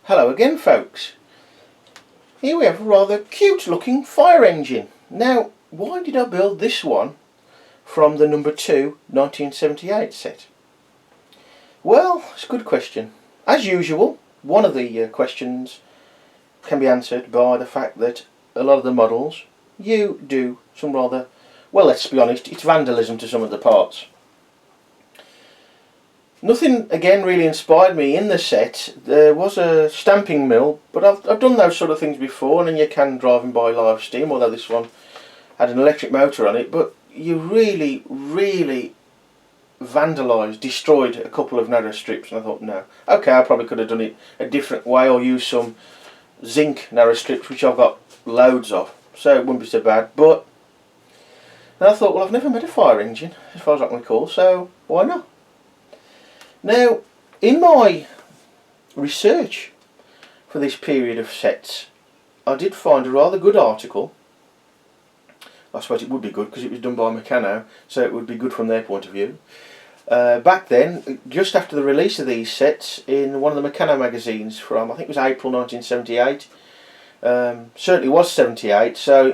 Hello again, folks. Here we have a rather cute looking fire engine. Now, why did I build this one from the number 2 1978 set? Well, it's a good question. As usual, one of the questions can be answered by the fact that a lot of the models you do some rather, well, let's be honest, it's vandalism to some of the parts. Nothing again really inspired me in the set. There was a stamping mill, but I've done those sort of things before, and then you can drive them by live steam, although this one had an electric motor on it. But you really vandalised, destroyed a couple of narrow strips, and I thought, no, okay, I probably could have done it a different way, or used some zinc narrow strips, which I've got loads of, so it wouldn't be so bad. But then I thought, well, I've never made a fire engine, as far as I can recall, so why not? Now, in my research for this period of sets, I did find a rather good article. I suppose it would be good because it was done by Meccano, so it would be good from their point of view. Back then, just after the release of these sets, in one of the Meccano magazines from, I think it was April 1978, certainly was 78, so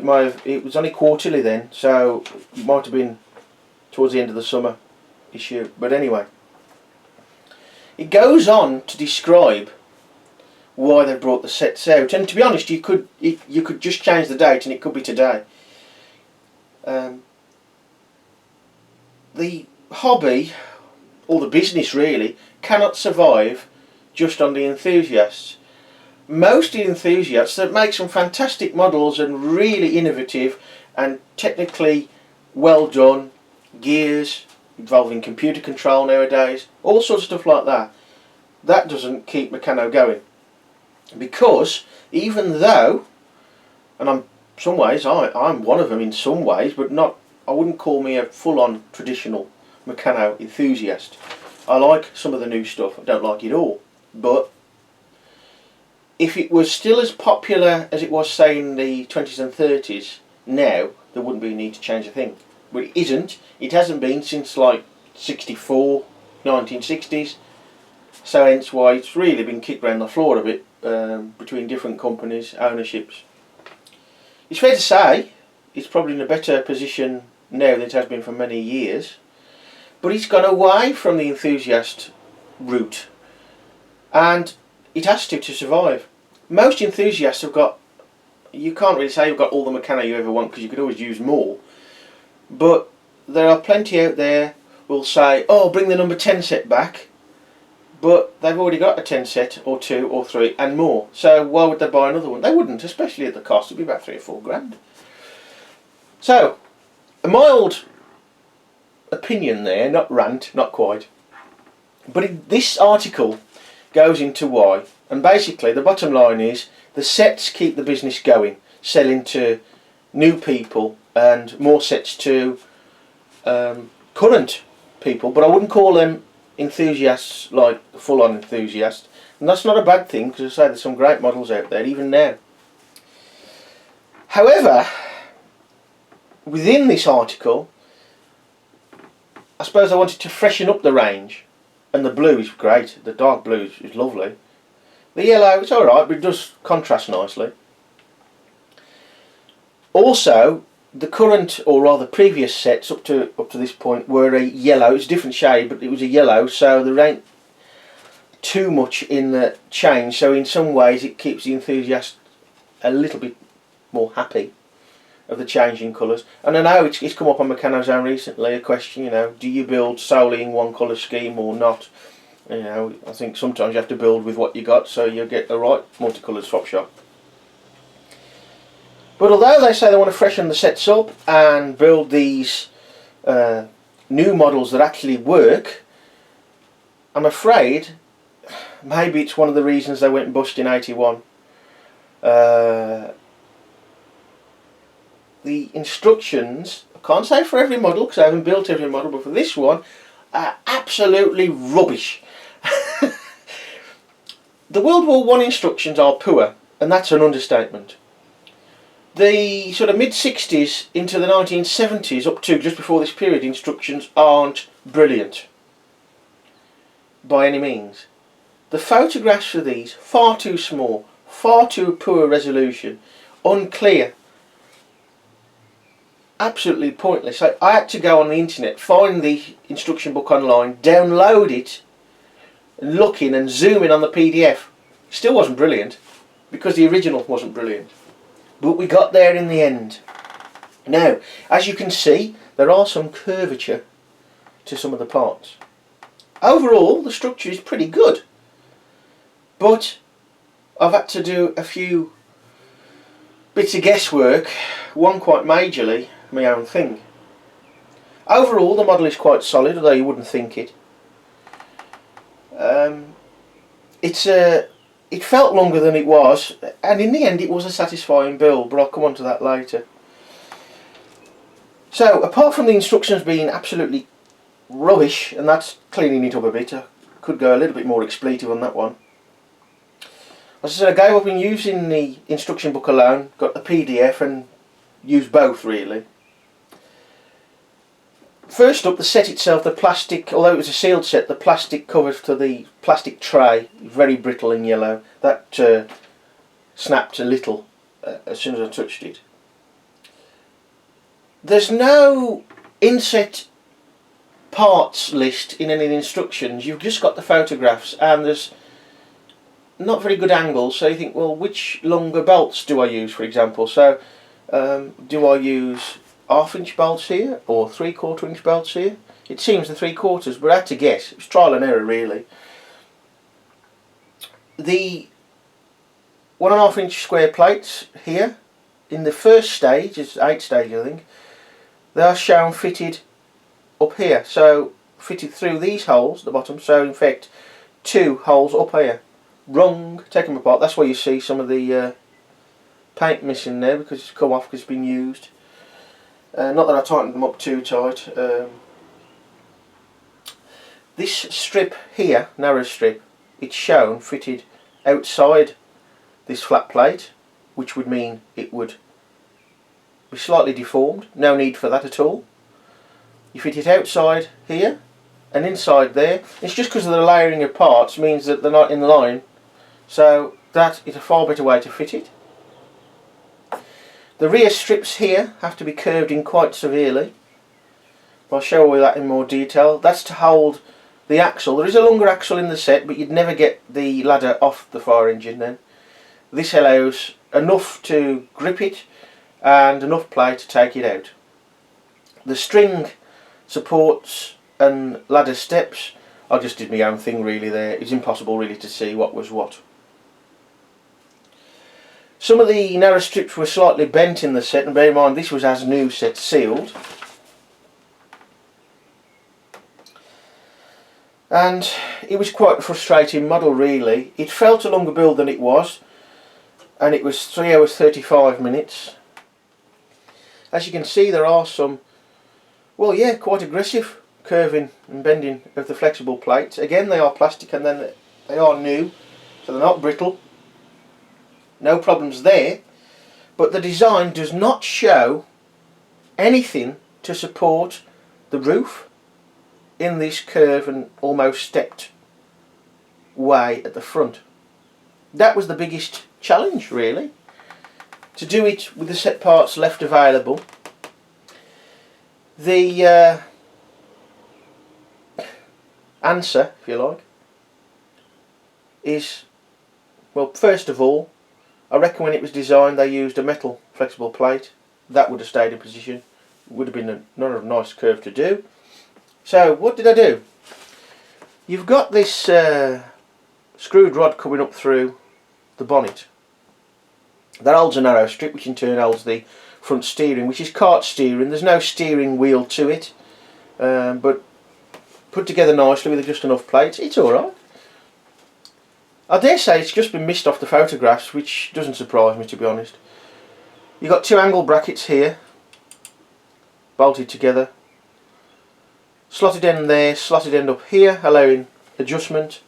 it was only quarterly then, so it might have been towards the end of the summer issue, but anyway. It goes on to describe why they brought the sets out, and to be honest, you could just change the date and it could be today. The hobby, or the business really, cannot survive just on the enthusiasts. Most of the enthusiasts that make some fantastic models and really innovative and technically well done gears, involving computer control nowadays, all sorts of stuff like that. That doesn't keep Meccano going, because even though, and I'm one of them in some ways, but not, I wouldn't call me a full-on traditional Meccano enthusiast. I like some of the new stuff, I don't like it all, but if it was still as popular as it was, say, in the 20s and 30s, now there wouldn't be a need to change a thing. But it isn't. It hasn't been since like 64, 1960s. So hence why it's really been kicked around the floor a bit between different companies, ownerships. It's fair to say it's probably in a better position now than it has been for many years. But it's gone away from the enthusiast route. And it has to survive. Most enthusiasts have got, you can't really say you've got all the Meccano you ever want, because you could always use more. But there are plenty out there who will say, oh, bring the number 10 set back, but they've already got a 10 set or 2 or 3 and more, so why would they buy another one? They wouldn't, especially at the cost. It would be about 3 or 4 grand. So, a mild opinion there, not rant, not quite, but this article goes into why, and basically the bottom line is the sets keep the business going, selling to new people and more sets to current people, but I wouldn't call them enthusiasts, like full-on enthusiasts, and that's not a bad thing, because I say there's some great models out there even now. However, within this article, I suppose I wanted to freshen up the range, and the blue is great, the dark blue is lovely. The yellow, it's alright, but it does contrast nicely. Also, the current, or rather previous sets up to this point were a yellow. It's a different shade, but it was a yellow, so there ain't too much in the change. So in some ways it keeps the enthusiast a little bit more happy of the changing colours. And I know it's come up on Meccano's own recently, a question, do you build solely in one colour scheme or not? I think sometimes you have to build with what you got, so you get the right multicoloured swap shop. But although they say they want to freshen the sets up and build these new models that actually work, I'm afraid maybe it's one of the reasons they went bust in 81. The instructions, I can't say for every model because I haven't built every model, but for this one, are absolutely rubbish. The World War I instructions are poor, and that's an understatement. The sort of mid-60s into the 1970s, up to just before this period, instructions aren't brilliant by any means. The photographs for these, far too small, far too poor resolution, unclear, absolutely pointless. I had to go on the internet, find the instruction book online, download it, look in and zoom in on the PDF. Still wasn't brilliant, because the original wasn't brilliant. But we got there in the end. Now, as you can see, there are some curvature to some of the parts. Overall, the structure is pretty good. But I've had to do a few bits of guesswork, one quite majorly, my own thing. Overall, the model is quite solid, although you wouldn't think it. It felt longer than it was, and in the end it was a satisfying build, but I'll come on to that later. So, apart from the instructions being absolutely rubbish, and that's cleaning it up a bit, I could go a little bit more expletive on that one. As I said, I gave up in using the instruction book alone, got the PDF and used both really. First up, the set itself, the plastic, although it was a sealed set, the plastic cover to the plastic tray, very brittle and yellow, that snapped a little as soon as I touched it. There's no inset parts list in any of the instructions, you've just got the photographs, and there's not very good angles, so you think, well, which longer bolts do I use, for example? So do I use 1/2 inch bolts here or 3/4 inch bolts here? It seems the 3/4, but I had to guess. It was trial and error really. The 1.5 inch square plates here, in the first stage, it's 8 stages I think, they are shown fitted up here, so fitted through these holes at the bottom, so in fact 2 holes up here. Wrong, take them apart, that's why you see some of the paint missing there, because it's come off because it's been used. Not that I tightened them up too tight. This strip here, narrow strip, it's shown fitted outside this flat plate, which would mean it would be slightly deformed. No need for that at all. You fit it outside here and inside there. It's just because of the layering of parts means that they're not in line, so that is a far better way to fit it. The rear strips here have to be curved in quite severely. I'll show you that in more detail. That's to hold the axle. There is a longer axle in the set, but you'd never get the ladder off the fire engine then. This allows enough to grip it and enough play to take it out. The string supports and ladder steps, I just did my own thing really there. It's impossible really to see what was what. Some of the narrow strips were slightly bent in the set, and bear in mind this was as new set sealed. And it was quite a frustrating model really. It felt a longer build than it was, and it was 3 hours 35 minutes. As you can see, there are some, well yeah, quite aggressive curving and bending of the flexible plates. Again, they are plastic and then they are new, so they're not brittle. No problems there, but the design does not show anything to support the roof in this curve and almost stepped way at the front. That was the biggest challenge really, to do it with the set parts left available. The answer, if you like, is, well, first of all, I reckon when it was designed they used a metal flexible plate. That would have stayed in position. It would have been not a nice curve to do. So what did I do? You've got this screwed rod coming up through the bonnet. That holds a narrow strip, which in turn holds the front steering, which is kart steering. There's no steering wheel to it, but put together nicely with just enough plates. It's alright. I dare say it's just been missed off the photographs, which doesn't surprise me to be honest. You've got 2 angle brackets here, bolted together. Slotted end there, slotted end up here, allowing adjustment.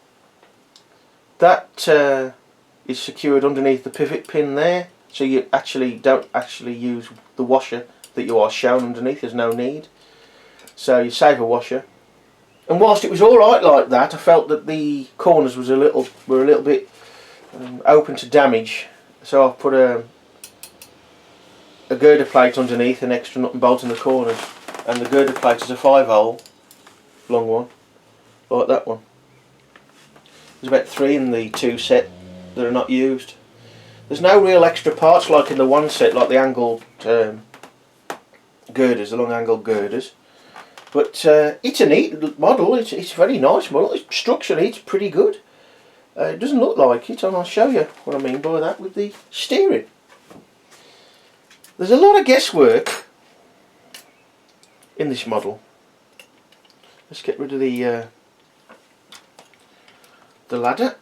That is secured underneath the pivot pin there, so you don't actually use the washer that you are shown underneath. There's no need, so you save a washer. And whilst it was all right like that, I felt that the corners were a little bit open to damage. So I put a girder plate underneath, an extra nut and bolt in the corners, and the girder plate is a 5-hole long one, like that one. There's about 3 in the 2 set that are not used. There's no real extra parts like in the 1 set, like the angled girders, the long angled girders. But it's a neat model. It's a very nice model. Structurally, it's pretty good. It doesn't look like it, and I'll show you what I mean by that with the steering. There's a lot of guesswork in this model. Let's get rid of the ladder.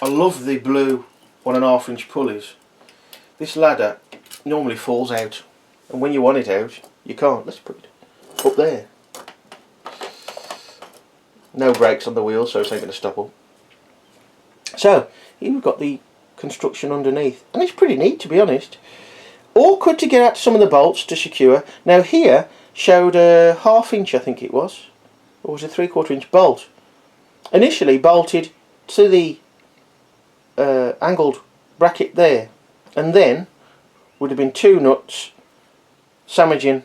I love the blue 1.5 inch pulleys. This ladder normally falls out, and when you want it out, you can't. Let's put it up there. No brakes on the wheel, so it's ain't going to stop up. So here we've got the construction underneath, and it's pretty neat, to be honest. Awkward to get out some of the bolts to secure. Now here showed a 1/2 inch, I think it was, or was it 3/4 inch bolt. Initially bolted to the angled bracket there, and then would have been 2 nuts sandwiching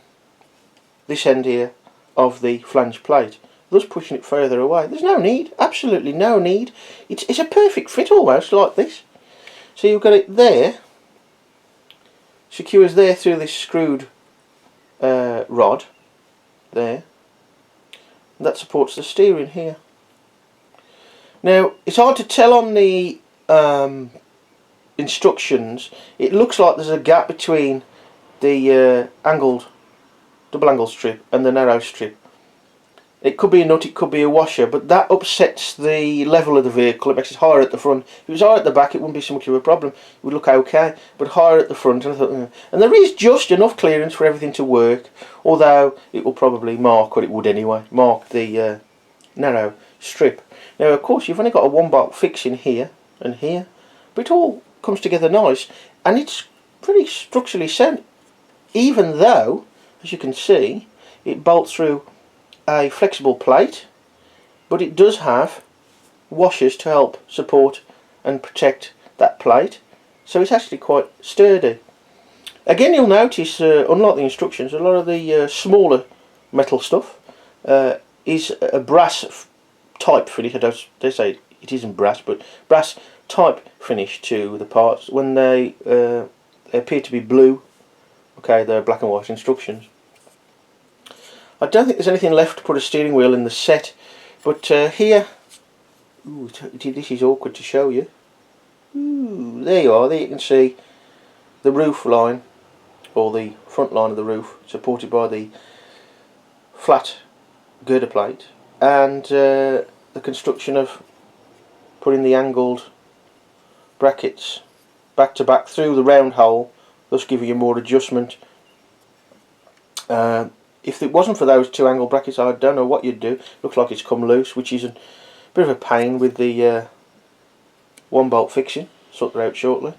this end here of the flange plate, thus pushing it further away. There's no need, absolutely no need. It's a perfect fit almost, like this. So you've got it there, secures there through this screwed rod there, and that supports the steering here. Now it's hard to tell on the instructions. It looks like there's a gap between the double angled strip and the narrow strip. It could be a nut, it could be a washer, but that upsets the level of the vehicle. It makes it higher at the front. If it was higher at the back, it wouldn't be so much of a problem. It would look okay, but higher at the front. And I thought, and there is just enough clearance for everything to work, although it will probably mark, or it would anyway, mark the narrow strip. Now, of course, you've only got a 1-bolt fix in here and here, but it all comes together nice, and it's pretty structurally sound, even though, as you can see, it bolts through a flexible plate, but it does have washers to help support and protect that plate, so it's actually quite sturdy. Again, you'll notice, unlike the instructions, a lot of the smaller metal stuff is a brass type finish. They say it isn't brass, but brass type finish to the parts. When they appear to be blue, okay, they're black and white instructions. I don't think there's anything left to put a steering wheel in the set, but here, ooh, this is awkward to show you. Ooh, there you are. There you can see the roof line, or the front line of the roof, supported by the flat girder plate, and the construction of putting the angled brackets back to back through the round hole, thus giving you more adjustment. If it wasn't for those 2 angle brackets, I don't know what you'd do. Looks like it's come loose, which is a bit of a pain with the 1-bolt fixing. Sort that out shortly.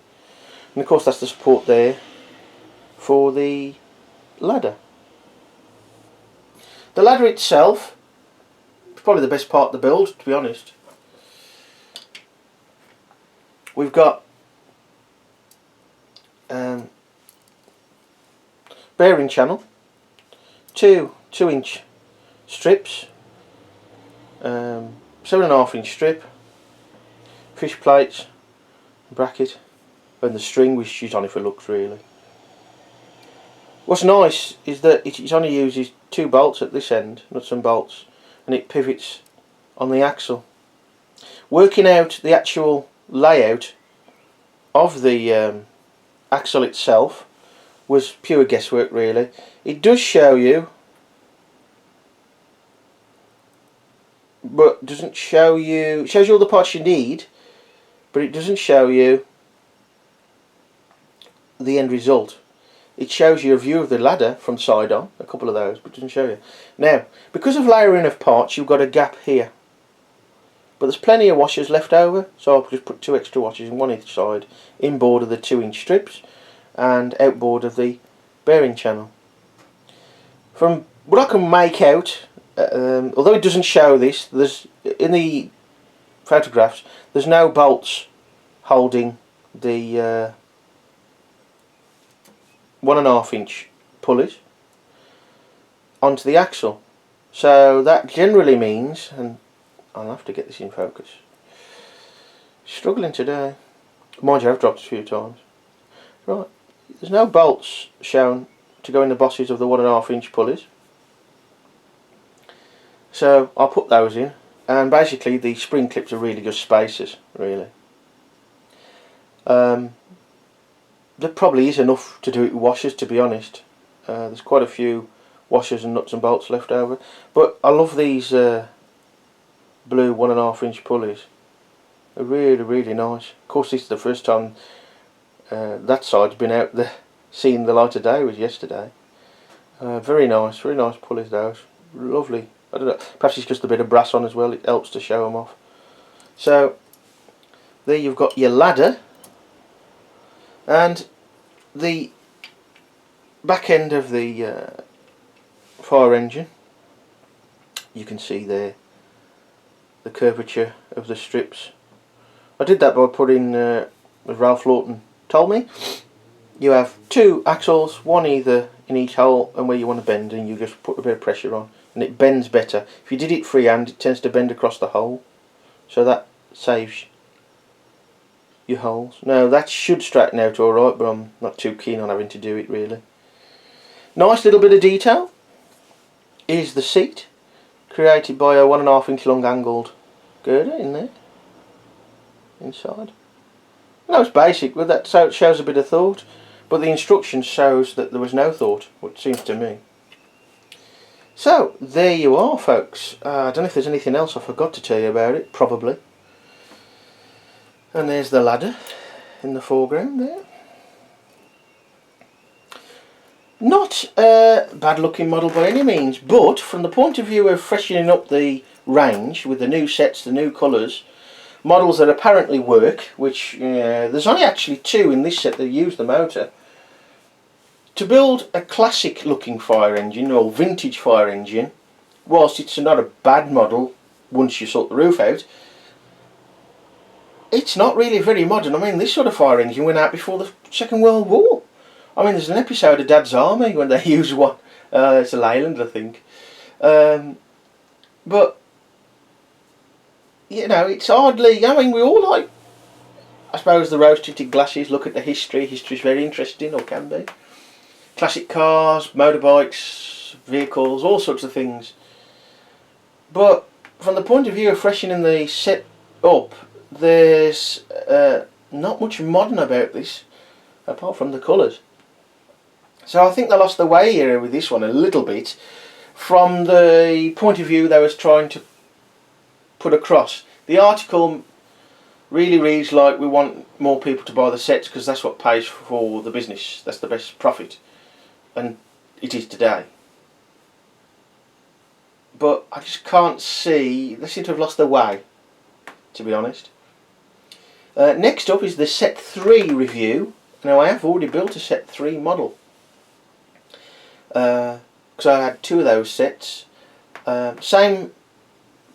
And of course that's the support there for the ladder. The ladder itself is probably the best part of the build, to be honest. We've got bearing channel, 2 2-inch strips, 7.5 inch strip, fish plates, bracket, and the string, which is only for looks really. What's nice is that it only uses 2 bolts at this end, nuts and bolts, and it pivots on the axle. Working out the actual layout of the axle itself was pure guesswork really. It does show you, but doesn't show you, it shows you all the parts you need, but it doesn't show you the end result. It shows you a view of the ladder from side on, a couple of those, but it doesn't show you. Now, because of layering of parts, you've got a gap here, but there's plenty of washers left over, so I'll just put 2 extra washers, one each side, inboard of the 2-inch strips and outboard of the bearing channel. From what I can make out, although it doesn't show this, there's in the photographs there's no bolts holding the 1.5 inch pulleys onto the axle. So that generally means, and I'll have to get this in focus. Struggling today. Mind you, I've dropped a few times. Right, there's no bolts shown to go in the bosses of the 1.5 inch pulleys. So I'll put those in, and basically the spring clips are really just spacers, really. There probably is enough to do it with washers, to be honest. There's quite a few washers and nuts and bolts left over, but I love these blue 1.5 inch pulleys. They're really, really nice. Of course, this is the first time that side's been out there, seeing the light of day, was yesterday. Very nice pulleys those. Lovely. I don't know, perhaps it's just a bit of brass on as well, it helps to show them off. So, there you've got your ladder, and the back end of the fire engine. You can see there the curvature of the strips. I did that by putting, as Ralph Lawton told me, you have 2 axles, one either in each hole, and where you want to bend, and you just put a bit of pressure on, and it bends better. If you did it freehand, it tends to bend across the hole, so that saves your holes. Now that should straighten out alright, but I'm not too keen on having to do it really. Nice little bit of detail is the seat, created by a 1.5 inch long angled girder in there, inside. No, it's basic, but that so it shows a bit of thought, but the instructions shows that there was no thought, what seems to me. So there you are, folks. I don't know if there's anything else I forgot to tell you about it, probably. And there's the ladder in the foreground there. Not a bad looking model by any means, but from the point of view of freshening up the range with the new sets, the new colours, models that apparently work, which there's only actually 2 in this set that use the motor. To build a classic looking fire engine, or vintage fire engine, whilst it's not a bad model once you sort the roof out, it's not really very modern. I mean, this sort of fire engine went out before the Second World War. I mean, there's an episode of Dad's Army when they use one. It's a Leyland, I think. But, you know, it's hardly... I mean, we all like, I suppose, the rose-tinted glasses, look at the history. History's very interesting, or can be. Classic cars, motorbikes, vehicles, all sorts of things. But from the point of view of freshening the set up, there's not much modern about this, apart from the colours. So I think they lost their way here with this one a little bit, from the point of view they was trying to put across. The article really reads like we want more people to buy the sets because that's what pays for the business, that's the best profit. And it is today. But I just can't see, they seem to have lost their way, to be honest. Next up is the Set 3 review. Now I have already built a Set 3 model, because I had 2 of those sets. Same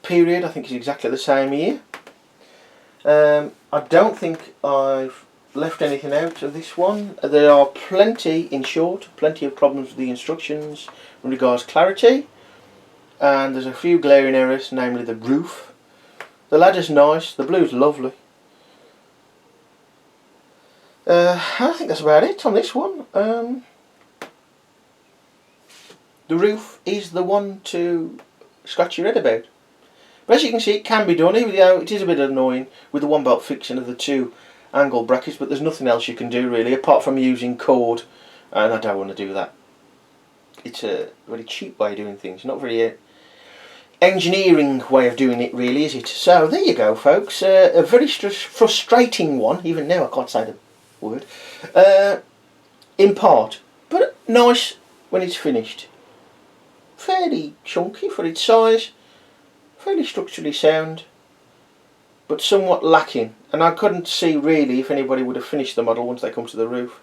period, I think it's exactly the same year. I don't think I've left anything out of this one. There are plenty, in short, plenty of problems with the instructions in regards to clarity, and there's a few glaring errors, namely the roof. The ladder's nice, the blue's lovely. I think that's about it on this one. The roof is the one to scratch your head about. But as you can see, it can be done, even though it is a bit annoying with the 1 bolt fixing of the 2 angle brackets, but there's nothing else you can do really, apart from using cord, and I don't want to do that. It's a very cheap way of doing things, not very engineering way of doing it really, is it? So there you go, folks. A very frustrating one, even now I can't say the word, in part, but nice when it's finished. Fairly chunky for its size, fairly structurally sound, but somewhat lacking, and I couldn't see really if anybody would have finished the model once they come to the roof.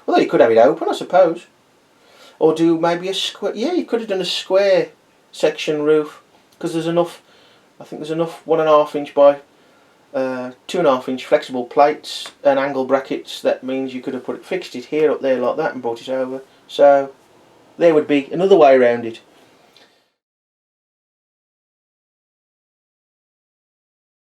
Although you could have it open, I suppose, or do maybe a square. Yeah, you could have done a square section roof, because there's enough, I think there's enough 1.5 inch by 2.5 inch flexible plates and angle brackets. That means you could have fixed it here, up there like that, and brought it over. So there would be another way around it.